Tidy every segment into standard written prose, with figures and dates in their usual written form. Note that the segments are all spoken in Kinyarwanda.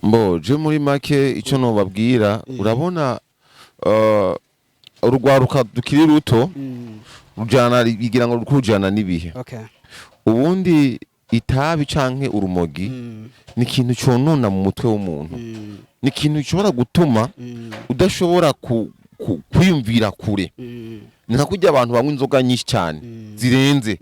Mbo je muri make ico no babwira urabona urugwaruka dukiri ruto rujana bigira ngo rukujana nibihe. Okay. Ubundi itabi canke urumogi ni ikintu conona mu mutwe w'umuntu. Ni ikintu gishobora gutuma udashobora kwiyumvira kure. Nka kujya abantu banywa inzoga nyinshi cyane zirenze.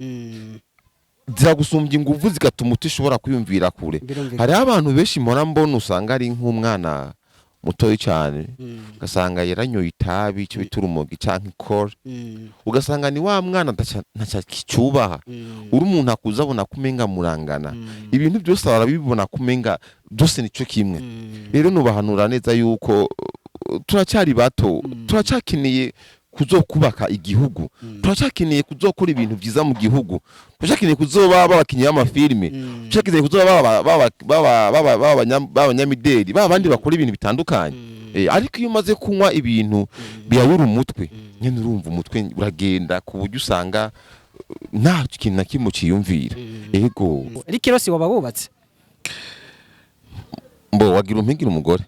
Ziragusumbya inguvu zigatuma utishobora kwiyumvira kure. Hari abantu benshi mpora mbona usanga ari nk'umwana mutoyi cyane ugasanga yaranyoye itabi icyo bita urumogi canke kore ugasanga ni wa mwana ntaca kicubaha uri umuntu akuza abona kumenga murangana ibintu byose barabibona kumenga byose nico kimwe. Rero nubahanura neza yuko turacyari bato turacyakeneye kuzokubaka igihugu turacakeneye kuzokora ibintu byiza mu gihugu turacakeneye kuzoba babakinyi y'amafilme turacakeneye kuzoba b'abanyamideli babandi bakora ibintu bitandukanye ariko iyo umaze kunywa ibintu biyayura umutwe nyene urumva umutwe uragenda ku buryo usanga nta kintu na kimwe ciyumvira. Ego Rikirosi waba bubatse mbo wagira umpigira umugore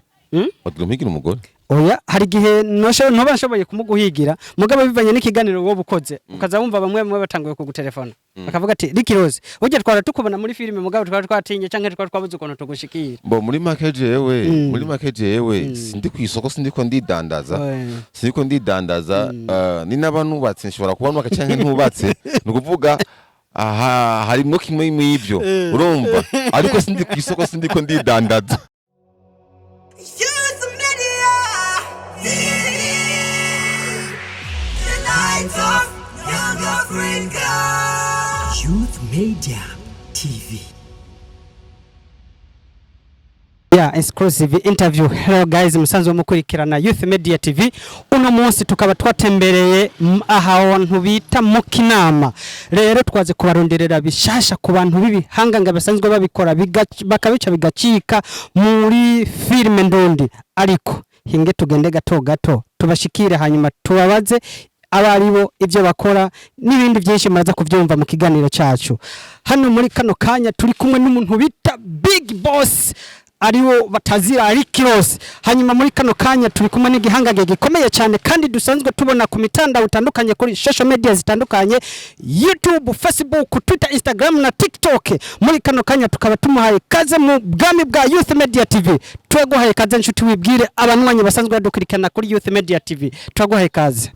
wagira umpigira umugore. Oya hari gihe ntoba nshoboye kumuguhigira mugabo bivanye n'ikiganiro wo bukoze ukaza wumva bamwe batanguye kugutelefona bakavuga ati Rikirosi uje twara tukubona muri filime mugabo twatinye canke twabuze ukuntu tugushikira. Bo muri make jewe sindi kwisoko sindiko ndidandaza ni n'abanubatse nshobora kubona canke ntubatse nukuvuga aha harimo kimwe mw'ivyo urumva ariko sindi kwisoko sindiko ndidandaza. Youth Media TV. Exclusive interview. Hello guys, musanzwe mukurikirana Youth Media TV. Uno munsi tukaba twatembereye ahantu bita Mukinama. Rero twaze kubaronderera bishasha ku bantu b'ibihanga nga basanzwe babikora bakabica bigacika muri filime ndondi. Ariko hinge tugende gato tubashikire hanyuma tubabaze abaribo ivyo bakora n'ibindi byinshi muraza kuvyumva mu kiganiro cyacu. Hano muri kano kanya turi kumwe n'umuntu bita Big Boss ariwo batazira Rikirosi. Hanyuma muri kano kanya turi kumwe n'igihangage gikomeye cyane kandi dusanzwe tubona ku mitandao utandukanye kuri social media zitandukanye YouTube, Facebook, Twitter, Instagram na TikTok. Muri kano kanya tukaba tumuhaye kaze mu bwami bwa Youth Media TV. Twaguhaye kaze nshuti wibwire abanwanyi basanzwe badukurikirana kuri Youth Media TV. Twaguhaye kaze.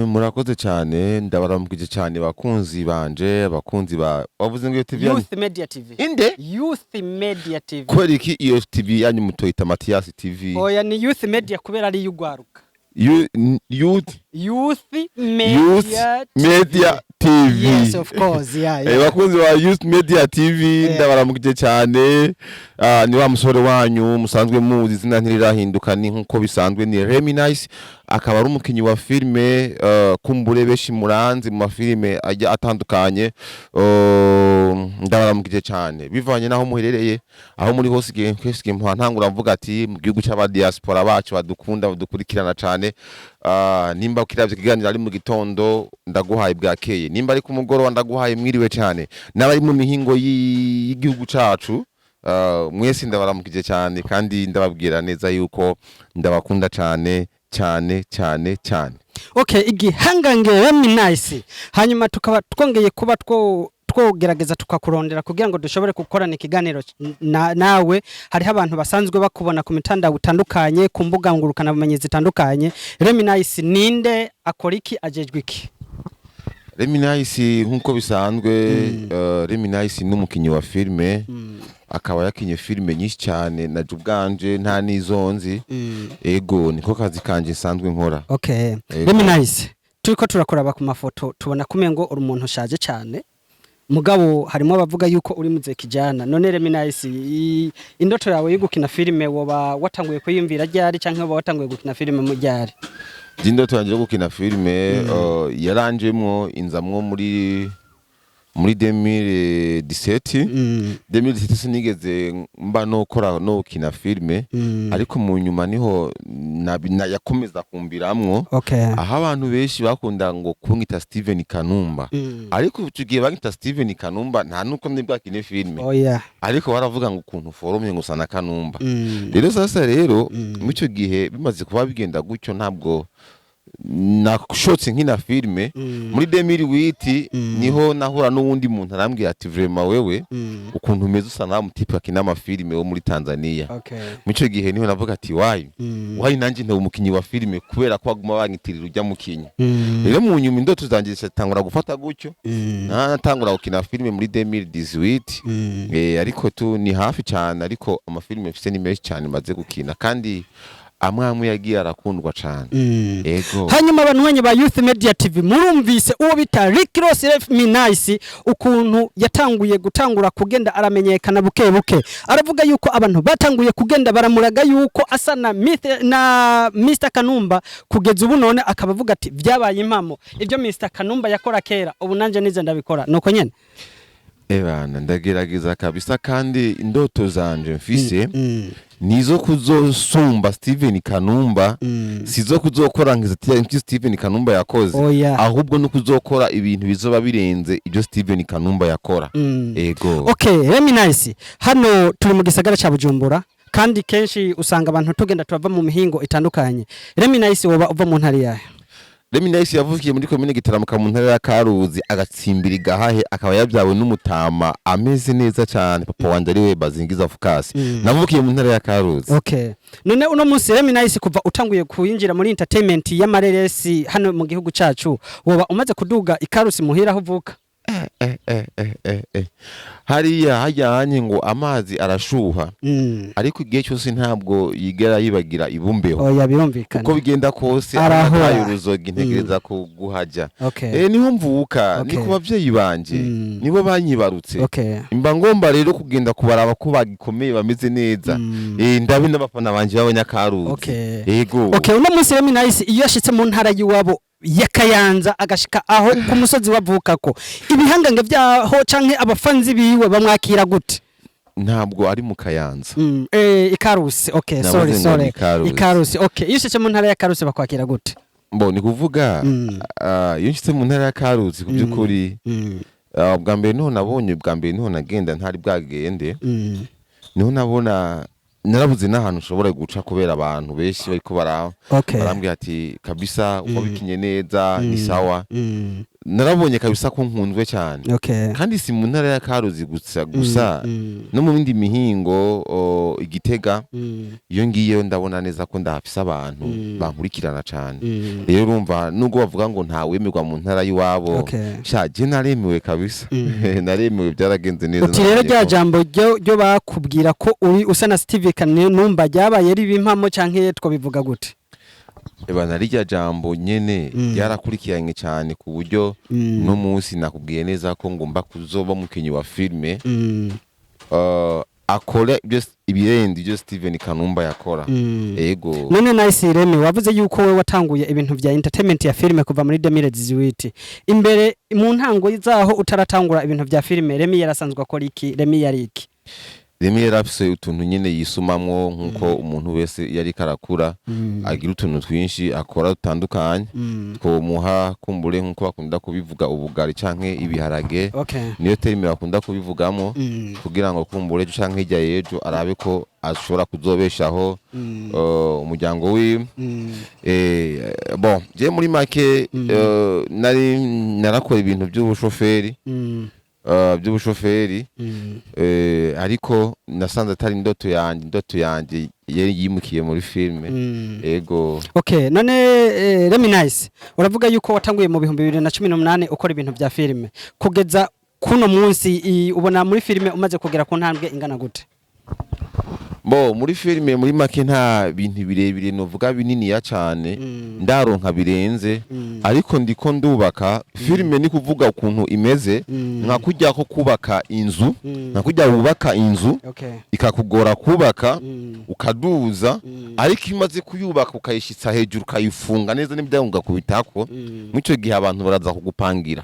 Murakoze cyane ndabaramukije cyane bakunzi banje bakunzi bavuze ngo TV Youth Media TV inde Youth Media TV kweri ki iyo TV yanyu mutoyita Matias TV. Oya ni Youth Media kubera ari yugwaruka Youth Media TV. Yes, of course, yeah. Bakunzi wa Youth Media TV ndabaramukije cyane ni wa musore wanyu musanzwe muzi izina ntirirahinduka ni nkuko bisanzwe ni Remy akaba ari umukinyi wa filme kumbure beshi muranzi mu mafilme ajya atandukanye ndabaramukije cyane bivanye naho muherereye aho muri hose igihe ntangura mvuga ati mu gihugu cy'aba diaspora bacu badukunda badukurikirana cyane nimba kiravye kiganira ari mu gitondo ndaguhaye bwakeye nimba ari ku mugoro ndaguhaye mwiriwe cyane n'abari mu mihingo y'igihugu cacu mwese ndabaramukije cyane kandi ndababwira neza yuko ndabakunda cyane. Okay, igihangange Remy hanyuma tukaba twongeye kuba twogerageza tukakurondera kugira ngo dushobore gukorana ikiganiro nawe. Hariho abantu basanzwe bakubona ku mitandao utandukanye ku mbuga ngurukana bumenyi zitandukanye. Remy ninde akora iki ajejwe iki? Remy nkuko bisanzwe Remy n'umukinyi wa filme akaba yakinye filme nyinshi cyane na ubwanje nta nizonzi ego niko kazi kanje sanzwe nkora. Okay, Remy turiko turakoraba ku mafoto tubona kumengo uri umuntu ushaje cyane mugabo harimo abavuga yuko uri muze kijana. None Remy indoto yawe yigukina filme woba watanguye kuyimvira ryari canke woba watanguye gukina filme mu ryari? Indoto yanje yo gukina filme yaranjemwo inzamwo muri muri 2017 sinigeze mba no kora no kina filme ariko mu nyuma niho yakomeza kumbiramwo aho abantu benshi bakunda ngo kunkita Steven Kanumba ariko tugiye bagita Steven Kanumba nta nuko ndibwa kine filme ariko baravuga ngo ukuntu foromye ngo sana Kanumba rero sasa rero mucyo gihe bimaze kuba bigenda gutyo ntabwo nashotse nkina filme muri 2008 niho nahura n'uwundi muntu arambwira ati vraiment wewe ukuntu umeze usa na mutipe akina amafilme wo muri Tanzania mucyo gihe niho navuga ati wayi nanjye nta umukinyi wa filme kubera ko baguma banyitirira ujya mukinyi rero mu nyuma indoto zanjye zitangura gufata gutyo natangura gukina filme muri 2018 ariko tu ni hafi cyane ariko amafilme mfite ni menshi cyane maze gukina kandi amwe yagiye arakundwa cyane ego hanyuma abantu banye ba Youth Media TV murumvise uwo bita Rick Ross Remy ukuntu yatanguye gutangura kugenda aramenyekana buke buke aravuga yuko abantu batanguye kugenda baramuraga yuko asa na Mr Kanumba kugeza ubu none akabavuga ati byabaye impamo ibyo Mr Kanumba yakora kera ubu nanje nize ndabikora nuko nyene ebana ndagerageza kabisa kandi indoto zanje mfise nizo kuzosumba Steven Kanumba sizo kuzokora ngize Steven Kanumba yakoze ahubwo no kuzokora ibintu bizoba birenze ibyo Steven Kanumba yakora ego Remy hano turi mu gisagara ca Bujumbura kandi kenshi usanga abantu tugenda turava mu mihingo itandukanye Remy woba uva mu ntari yahe Remy yavukiye muri commune Gitaramuka mu ntara ya Karuzi agatsimbira gahahe akaba yabyawe n'umutama ameze neza cyane papa wanje ari we Bazingiza Fukasi navukiye mu ntara ya Karuzi none uno munsi Remy kuva utanguye kuyinjira muri entertainment y'amareresi hano mu gihugu cacu woba umaze kuduga ikarusi muhira aho uvuka hariya hajyanye ngo amazi arashuha ariko igihe cyose ntabwo yigera yibagira ibumbeho birumvikana uko bigenda kose arataye uruzoga integereza kuguhajya niho mvuka ni ku bavyeyi banje nibo banyibarutse imba ngomba rero kugenda kubaraba ko bagikomeye bameze neza ndabe n'abafana banje b'abanyakaruzi yego uno munsi Remy iyo yashitse mu ntara yiwabo yakayanza agashika aho ku musozi wavukako ibihangange byaho canke abafanzi biwe bamwakira gute ntabwo ari mu Kayanza ikarusi sorry ikarusi yishitse mu ntara ya Karusi bakwakira gute ni kuvuga yishitse mu ntara ya Karusi ku byukuri bwa mbere niho nabonye bwa mbere niho nagenda ntari bwagende niho nabona narabuze n'ahantu ushobora guca kubera abantu benshi bariko barambwira ati kabisa uko bikinye neza ni sawa narabonye kabisa ko nkundwe cyane kandi si mu ntara ya Karuzi gusa no mu bindi mihingo Igitega iyo ngiye ndabona neza ko ndahafisa abantu bankurikirana cyane rero urumva nubwo bavuga ngo nta wemerwa mu ntara y'iwabo je naremewe kabisa naremewe byaragenze neza rero rya jambo ryo bakubwira ko uri usa na Steven Kanumba ryabaye ribi impamo canke twabivuga gute ebana rijya jambo nyene yarakurikiranye cyane ku buryo no munsi nakubwiye neza ko ngomba kuzoba mukinyi wa filme akora ibirendi byo Steven Kanumba yakora ego none Remy wavuze yuko we watanguye ibintu vya entertainment ya filme kuva muri 2018 imbere mu ntango zaho utaratangura ibintu vya filme Remy yarasanzwe akora iki Remy yari iki Remy yarafise utuntu nyene yisumamwo nkuko umuntu wese yari karakura agira utuntu twinshi akora dutandukanye ko muha kumbure nkuko bakunda kubivuga ubugari canke ibiharage niyo terime bakunda kubivugamo kugira ngo kumbure canke hirya yejo arabe ko ashobora kuzobeshaho umuryango wiwe je muri make narakora ibintu by'ubushoferi by'ubushoferi ariko nasanze atari indoto yanjye yari yimukiye muri filme ego none Remy uravuga yuko watanguye mu 2018 ukora ibintu bya filme kugeza kuno munsi ubona muri filme umaze kugera ku ntambwe ingana gute Bo muri filime muri make nta bintu birebire novuga binini ya cyane ndaronka birenze ariko ndiko ndubaka filime ni kuvuga ukuntu imeze nka kujya ko kubaka inzu nka kujya wubaka inzu ikakugora kubaka ukaduza ariko imaze kuyubaka ukayishitsa hejuru ukayifunga neza n'ibyahunga kubitako mucyo gihe abantu baraza kugupangira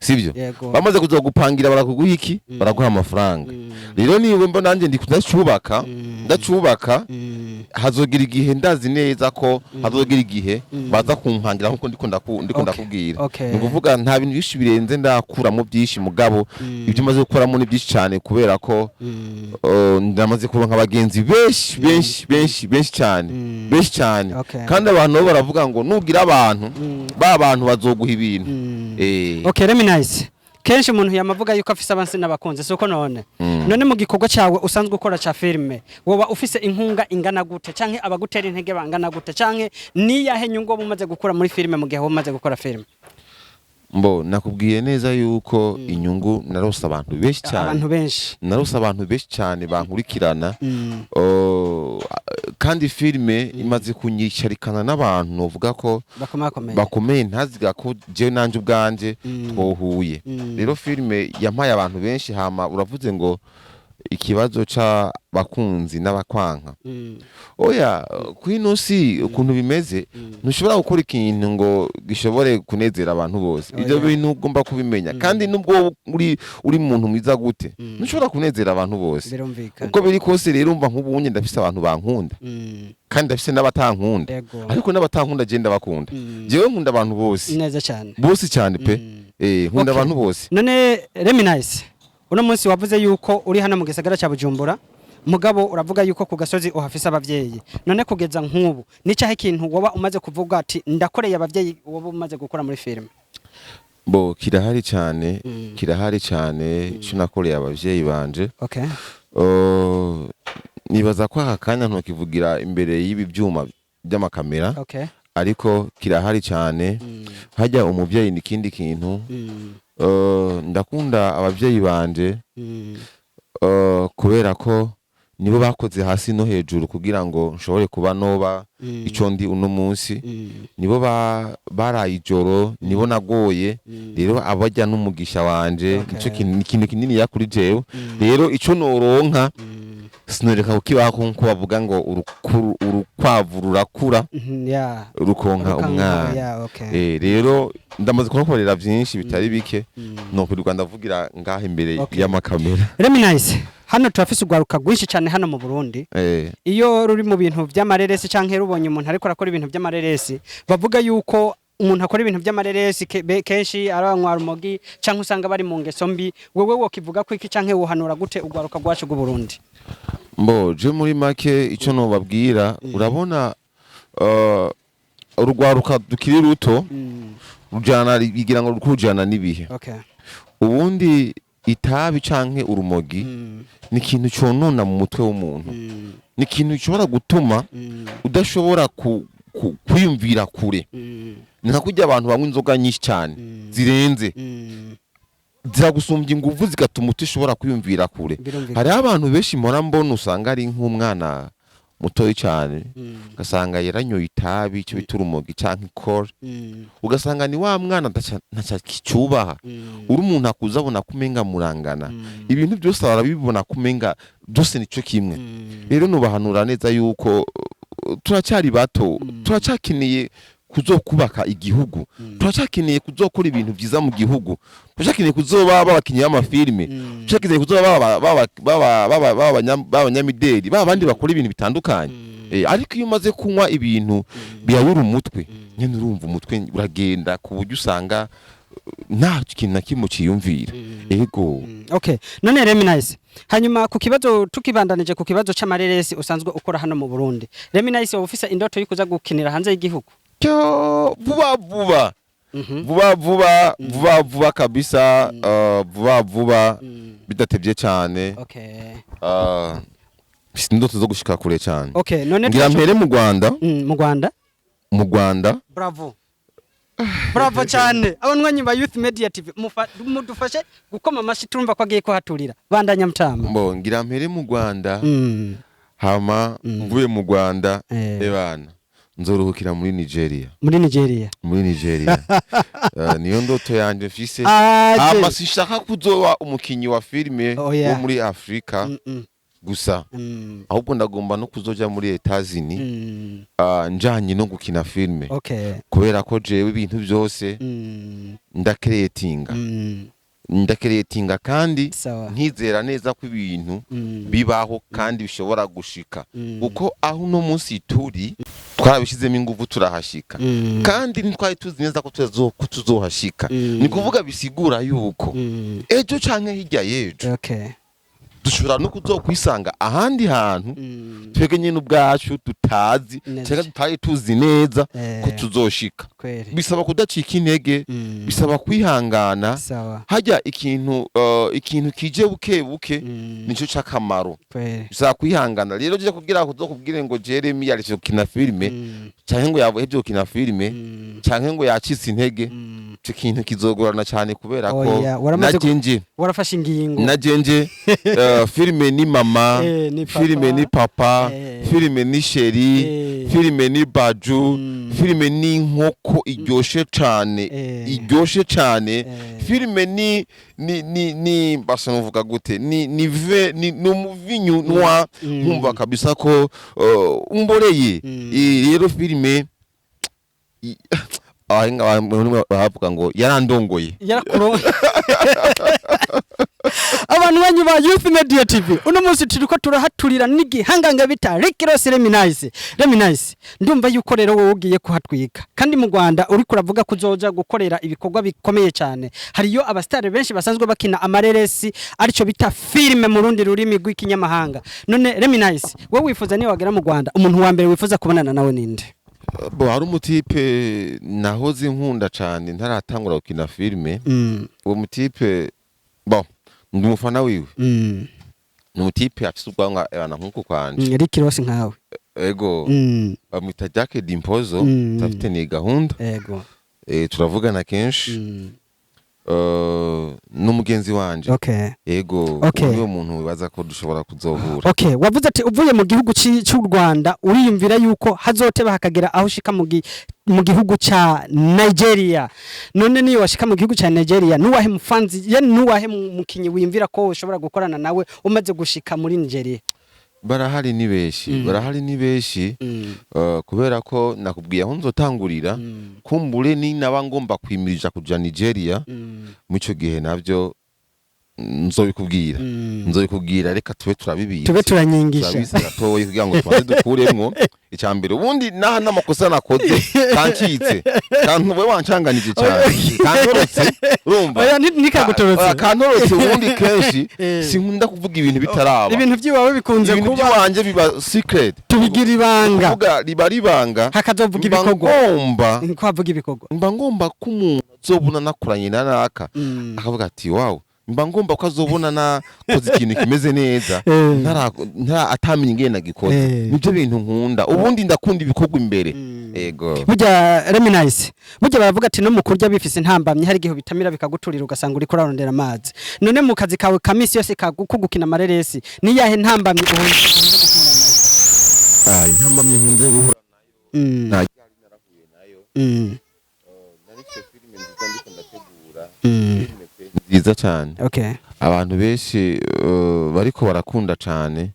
sivyo bamaze kuza kugupangira barakuguha iki baraguha amafaranga rero niwe mbona nanje ndi kudacubaka ndacubaka hazogira igihe ndazi neza ko hazogira igihe baza kumpangira nkuko ndiko ndakubwira ni kuvuga nta bintu byinshi birenze ndakuramo byinshi mugabo ibyo maze gukoramo ni byinshi cyane kubera ko ndamaze kuronka abagenzi benshi cyane kandi abantu baravuga ngo nugira abantu bantu bazoguha ibintu okay Remy nice kenshi umuntu yamavuga yuko afise abansi n'abakunze soko none mu gikorwa cyawe usanzwe ukora ca filme woba ufise inkunga ingana gute canke abagutera intege bangana gute canke niyahe nyungu bumaze gukora muri filme mu gihe bumaze gukora filme mbo nakubwiye neza yuko inyungu narose abantu benshi cyane narose abantu benshi cyane bankurikirana kandi filme imaze kunyicarikana n'abantu novuga ko bakomeye ntaziga ko je nanje ubwanje twohuye rero filme yampaye abantu benshi hama uravuze ngo ikibazo ca bakunzi n'abakwanka oya kwino si ukuntu bimeze ntushobora gukora ikintu ngo gishobore kunezera abantu bose ibyo bintu ugomba kubimenya kandi nubwo uri muntu mwiza gute ntushobora kunezera abantu bose uko biri kose rero umva nk'ubunye ndafise abantu bankunda kandi ndafise n'abatankunda ariko n'abatankunda je ndabakunda jewe nkunda abantu bose neza cyane bose cyane pe nkunda abantu bose none Remy nice uno munsi wavuze yuko uri hano mu gisagara cya Bujumbura mugabo uravuga yuko ku gasozi uhafise abavyeyi none kugeza nk'ubu nicahe ikintu woba umaze kuvuga ati ndakoreye abavyeyi woba umaze gukora muri filime bo kirahari cyane cyo nakoreye abavyeyi banje nibaza ko akanya ntokivugira imbere y'ibi byuma by'amakamera ariko kirahari cyane hajya umuvyeyi n'ikindi kintu ndakunda abavyeyi banje kubera ko nibo bakoze hasi no hejuru kugira ngo nshobore kuba noba ico ndi uno munsi nibo baraye ijoro nibo nagoye rero abajya n'umugisha wanje ico kintu kinini yakuri jewe rero ico noronka sinoreka kukibaho nko bavuga ngo urukwavu rurakura rukonka umwana rero ndamaze kubakorera byinshi bitari bike no kuri ndavugira ngaha imbere y'amakamera Remy nice hano turafise ugwaruka gwinshi cyane hano mu Burundi iyo ruri mu bintu by'amareresi canke rubonye umuntu ariko arakora ibintu by'amareresi bavuga yuko umuntu akora ibintu by'amareresi kenshi aranywa rumogi canke usanga bari mu ngeso mbi wewe wokivuga ko iki canke wohanura gute ugwaruka gwacu bw'u Burundi mbo je muri make ico no babwira urabona urugwaruka dukiri ruto rujana bigira ngo rukujana nibihe ubundi itabi canke urumogi ni ikintu conona mu mutwe w'umuntu ni ikintu gishobora gutuma udashobora kwiyumvira kure ni nka kurya abantu banywa inzoga nyinshi cyane zirenze ziragusumbya inguvu zigatuma utishobora kwiyumvira kure hari abantu benshi mpora mbona usanga ari nk'umwana mutoyi cyane ugasanga yaranyoye itabi icyo bita urumogi canke ikora ugasanga ni wa mwana ntacakicubaha uri umuntu akuza abona kumenga murangana ibintu byose barabibona kumenga byose nico kimwe rero nubahanura neza yuko turacyari bato turacyakeneye kuzokubaka igihugu turacakeneye kuzokora ibintu byiza mu gihugu turacakeneye kuzoba babakinyi y'amafilme turacakeneye kuzoba b'abanyamideli babandi bakora ibintu bitandukanye ariko iyo umaze kunywa ibintu biyayura umutwe nyene urumva umutwe uragenda ku buryo usanga nta kintu na kimwe ciyumvira ego none Remy nice hanyuma ku kibazo tukibandanije ku kibazo c'amareresi usanzwe ukora hano mu Burundi Remy nice wofisa indoto y'ikuza gukinira hanze y'igihugu vuba kabisa vuba bidatevye cyane indoto zo gushika kure cyane none ngira mpere mu Rwanda bravo cyane abanywanyi ba Youth Media TV mudufashe gukoma amashi turumva ko agiye kuhaturira bandanya mutama ngira mpere mu Rwanda hama mvuye mu Rwanda ebana nzoruhukira muri Nigeria niyo ndoto yanje mfise hama sishaka kuzoba umukinyi wa filime wo muri Afrika gusa ahubwo ndagomba no kuzoja muri Etazini njanye no gukina filme kubera ko jewe ibintu byose ndakreatinga kandi nkizera neza ko ibintu bibaho kandi bishobora gushika uko aho no munsi turi twarabishizemo ingufu turahashika kandi ntitwari tuzi neza ko tuzohashika ni kuvuga bisigura yuko ejo canke hirya yejo dushobora no kuzokwisanga ahandi hantu twege nyine ubwacu tutazi cyangwa tutari tuzi neza ko tuzoshika bisaba kudacika intege bisaba kwihangana hajya ikintu kije buke nico cakamaro bisaba kwihangana rero je kugira ko uzokubwire ngo Remy yaretse gukina filme cyangwa ngo yavuye byo gukina filme cyangwa ngo yacitse intege cyo kintu kizogorana cyane kubera ko najenje warafashe ingingo najenje filime ni mama filime ni papa filime ni sheri filime ni baju filime ni inkoko iryoshe cyane filime ni basa nuvuga gute ni umuvinyu nwa nkumva kabisa ko umboreye rero filime bavuga ngo yarandongoye abantu banyu ba Youth Media TV uno munsi turiko turahaturira n'igihanganga bita Remy Nice ndumva yuko rero wowe ugiye kuhatwika kandi mu Rwanda uri kuravuga kuzoja gukorera ibikorwa bikomeye cyane hariyo abastare benshi basanzwe bakina amareresi arico bita filme mu rundi rurimi rw'ikinyamahanga none Remy Nice wowe wifuza ni wagera mu Rwanda umuntu wa mbere wifuza kubonana nawe ninde hari umutipe nahoze nkunda cyane ntaratangura gukina filme uwo mutipe ndi umufana wiwe ni umutipe afite ubwanwa abana nkuko kwanje Eric Ross nkawe ego bamwita Jack Dimpozo tafite ni gahunda ego turavugana kenshi n'umugenzi wanje ego uwo muntu wibaza ko dushobora kuzohura wavuze ati uvuye mu gihugu cy'u Rwanda uriyumvira yuko hazoteba hakagera aho ushika mu gihugu ca Nigeria none niyo washika mu gihugu ca Nigeria nuwahe mufanzi nuwahe mukinyi wiyumvira ko ushobora gukorana nawe umaze gushika muri Nigeria barahari ni beshi kubera ko nakubwiye aho nzotangurira kumbure ni naba ngomba kwimirija kuja Nigeria muco gihe navyo nzobikubwira reka tube turanyigisha toye kugira ngo twaze dukuremwo icambere ubundi naha n'amakosa nakoze kancitse kantu we wancanganije cyane kantorotse urumva oya nikagutorotse kantorotse ubundi kenshi sinkunda kuvuga ibintu bitaraba ibintu byiwawe bikunze kuba ibintu byanje biba secret tubigira ibanga kuvuga riba ribanga hakazovuga ibikorwa mba ngomba ko umuntu azobona nakuranye nanaka akavuga ati wow mba ngomba ko azobona nakoze ikintu kimeze neza ntara atamenye ingene gikoze nibyo bintu nkunda ubundi ndakunda ibikorwa imbere yego burya Remy Nice burya baravuga ati no mukurya bifise intambamye hari gihe bitamira bikaguturira ugasanga uri kurarondera amazi none mu kazi kawe kamisi yose kugukina amareresi ni yahe ntambamye intambamye nkunze guhura nayo narahuye nayo naretse filime nziza ndiko ndategura nziza cyane abantu benshi bariko barakunda cyane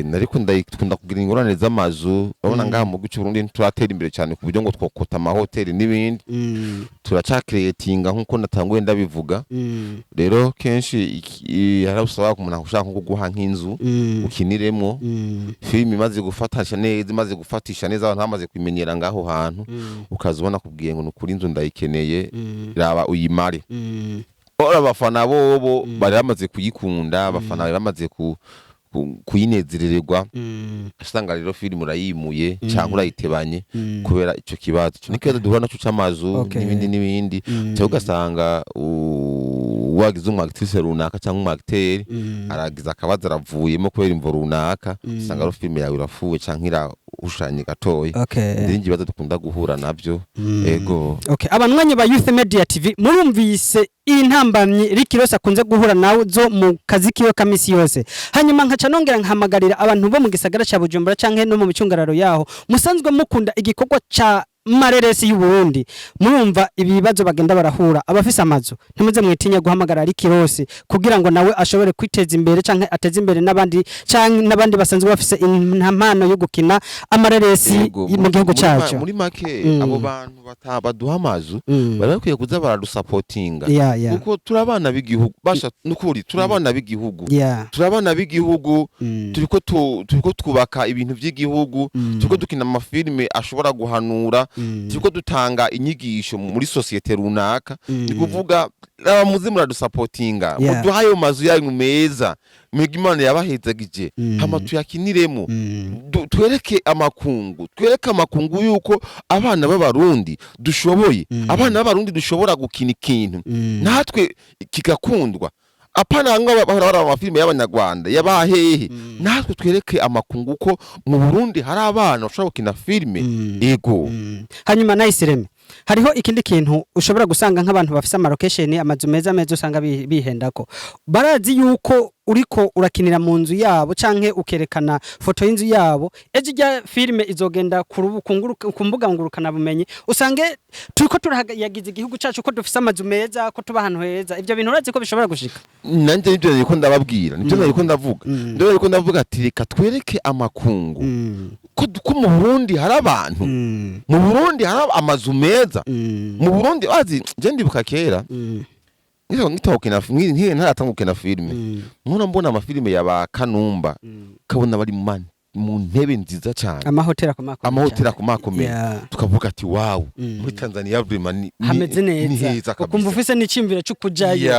nariko ndakunda kugira ingorane z'amazu babona ngaha mu gice Burundi turatera imbere cyane ku buryo ngo twokota amahoteli n'ibindi turacakreatinga nkuko natanguye ndabivuga rero kenshi harabusaba ku muntu ushaka kuguha nk'inzu ukiniremo filime imaze gufatisha neza abantu bamaze kwimenyera ngaho hantu ukazubona kubwiye ngo nukuri inzu ndayikeneye raba uyimare abafana bobo bari bamaze kuyikunda abafana bari bamaze kuyinezererwa asanga rero filime urayimuye cyangwa urayitebanye kubera ico kibazo cyo nikibazo duhura naco c'amazu n'ibindi cyo ugasanga wagize umwactrice runaka cyangwa umwacteur aragiza akabaza aravuyemo kubera imvo runaka usanga ro filime yawe irafuwe cyangwa ushanye gatoyi ndingi baza dukunda guhura navyo ego abanwanyi ba Youth Media TV murumvise intambamyi Rikirosi akunze guhura nawe zo mu kazi kiwe kamisi yose hanyuma nkaca nongera nkahamagarira abantu bo mu gisagara ca Bujumbura canke no mu micungararo yaho musanzwe mukunda igikorwa ca mareresi y'u Burundi murumva ibibazo bagenda barahura abafise amazu ntimuze mwitinya guhamagara Rikirosi kugira ngo nawe ashobore kwiteza imbere canke ateze imbere n'abandi basanzwe bafise impano yo gukina amareresi mu gihugu cyacu muri make abo bantu baduha amazu bari bakwiye kuza baradusapotinga kuko turabana b'igihugu basha nukuri turabana b'igihugu turabana b'igihugu turiko twubaka ibintu by'igihugu turiko dukina amafilme ashobora guhanura turiko dutanga inyigisho muri societe runaka ni kuvuga abamuze muradusapotinga muduhayo mazu yanyu meza Imana yabahezagije hama tuyakiniremo twereke amakungu yuko abana b'abarundi dushoboye abana b'abarundi dushobora gukina ikintu natwe kigakundwa apana ngo bahora amafilme y'abanyarwanda yabahehe natwe twereke amakungu ko mu Burundi hari abana bashobora gukina filme ego hanyuma nice Remy hariho ikindi kintu ushobora gusanga nk'abantu bafise ama location amazu meza usanga bihendako barazi yuko uriko urakinira mu nzu yabo canke ukerekana foto y'inzu yabo eje ijya filme izogenda ku mbuga ngurukana bumenyi usange turiko turayagize igihugu cacu ko dufise amazu meza ko tuba ahantu heza ivyo bintu urazi ko bishobora gushika nanje nivyo nariko ndababwira nivyo nariko ndavuga nivyo nariko ndavuga ati reka twereke amakungu ko mu Burundi hari abantu mu Burundi hari amazu meza mu Burundi azi je ndibuka kera nitawukina ntaratangukina filme mbona amafilme yaba Kanumba kabona bari mu ntebe nziza cyane amahoteli akumakomeye tukavuga ati wow muri Tanzania vraiment hameze neza ukumva ufise n'icimvira cyo kujayo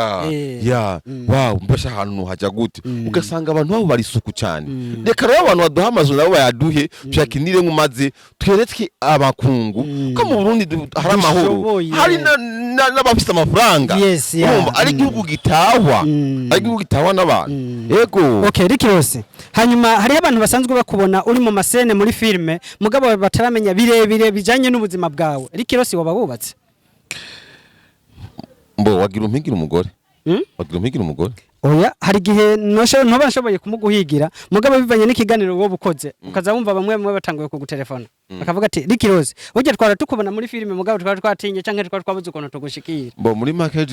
wow mbasha ahantu haja gute ugasanga abantu babo bari suku cyane reka rero abantu baduha amazu nabo bayaduhe tuyakinire maze twereke abakungu ko mu Burundi hari amahoro hari n'abafite amafaranga ari igihugu gitahwa n'abantu yego Rikirosi hanyuma hari abantu basanzwe kubona uri mu masene muri filme mugabo bataramenya birebire bijanye n'ubuzima bwawe Rikirosi waba wubatse wagira umpigira umugore oya hari gihe ntobashoboye kumuguhigira mugabo bivanye n'ikiganiro wo bukoze ukaza wumva bamwe batanguye kugutelefona akavuga ati Rikirosi uje twara tukubona muri filme mugabo twara twatinye canke twara twabuze ukuntu tugushikira muri make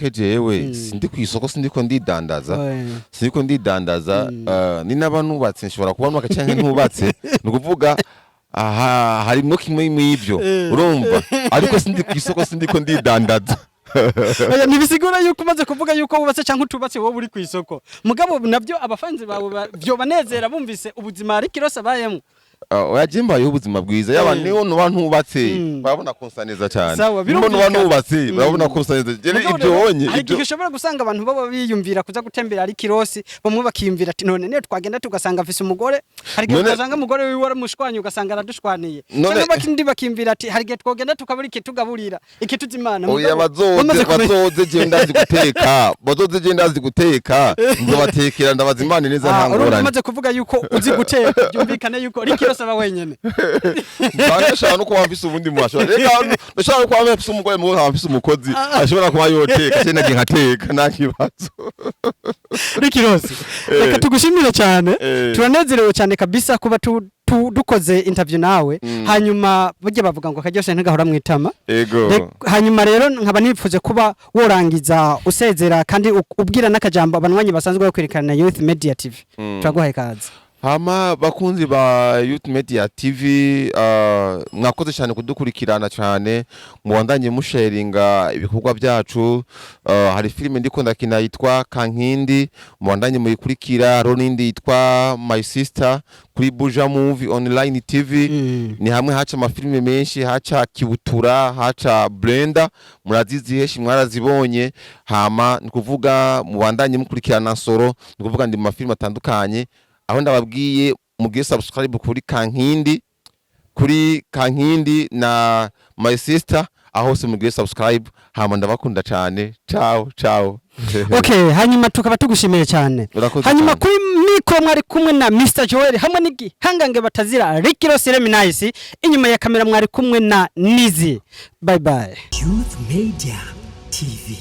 jewe sindi kwisoko sindiko ndidandaza ni n'abantu batse nshobora kubona akacanke ntubatse nukuvuga aha harimo kimwe mw'ivyo urumva ariko sindi kwisoko sindiko ndidandaza nibisigura yuko umaze kuvuga yuko wubatse canke utubatse wowe uri kwisoko mugabo navyo abafanzi bawe byo banezera bumvise ubuzima Rikirosi abayemo oyajimbaye ubuzima bwiza yaba niho n'abantu ubatse babona konsaneza cyane mbona abantu ubatse babona konsaneza ibyo wonye ibyo gishobora gusanga abantu baba biyumvira kuza gutembera Rikirosi bamwe bakiyumvira ati none ne twagenda tugasanga afise umugore hari gihe ugasanga umugore wiwe waramushwanye ugasanga aradushwaniye cyangwa bakindi bakimvira ati hari gihe twogenda tukabura iki tugaburira iki tuzimana oya bazoze je ndazi guteka nzobatekera ndabazimana neza ntangorane umaze kuvuga yuko uzi guteka byumvikane yuko Rikirosi aba wenyene ndashaka no kuba mfise ubundi mwasho reka ndashaka kuba mfise umugore mu mfise umukozi ashobora kuba yoteka cyane nkateka nakibazo Rikirosi reka tugushimire cyane turanezerewe cyane kabisa kuba dukoze interview nawe hanyuma burya bavuga ngo karyose ntagahora mwitama hanyuma rero nkaba nipfuze kuba worangiza usezera kandi ubwira n'akajambo abanwanyi basanzwe bakwirikana Youth Media TV turaguhaye kaze hama bakunzi ba Youth Media TV mwakoze cyane kudukurikirana cyane muwandanye musharinga ibikorwa byacu hari filime ndiko ndakina yitwa Kankindi muwandanye muyikurikira ronindi yitwa My Sister kuri Buja Movie Online TV ni hamwe haca amafilime menshi haca Kibutura haca Brenda murazizi heshi mwarazibonye hama nikuvuga muwandanye mukurikirana Soro nikuvuga ndi mu mafilime atandukanye aho ndababwiye mugiye subscribe kuri Kankindi na My Sister aho se mugiye subscribe hama ndabakunda cyane ciao Okay, hanyuma tukaba tugushimiye cyane. Hanyuma kuri mikro mwari kumwe na Mr Joel hamwe n'igihangange batazira Ricky Ross Remy Nice, inyuma ya kamera mwari kumwe na Nizi. Bye bye. Youth Media TV.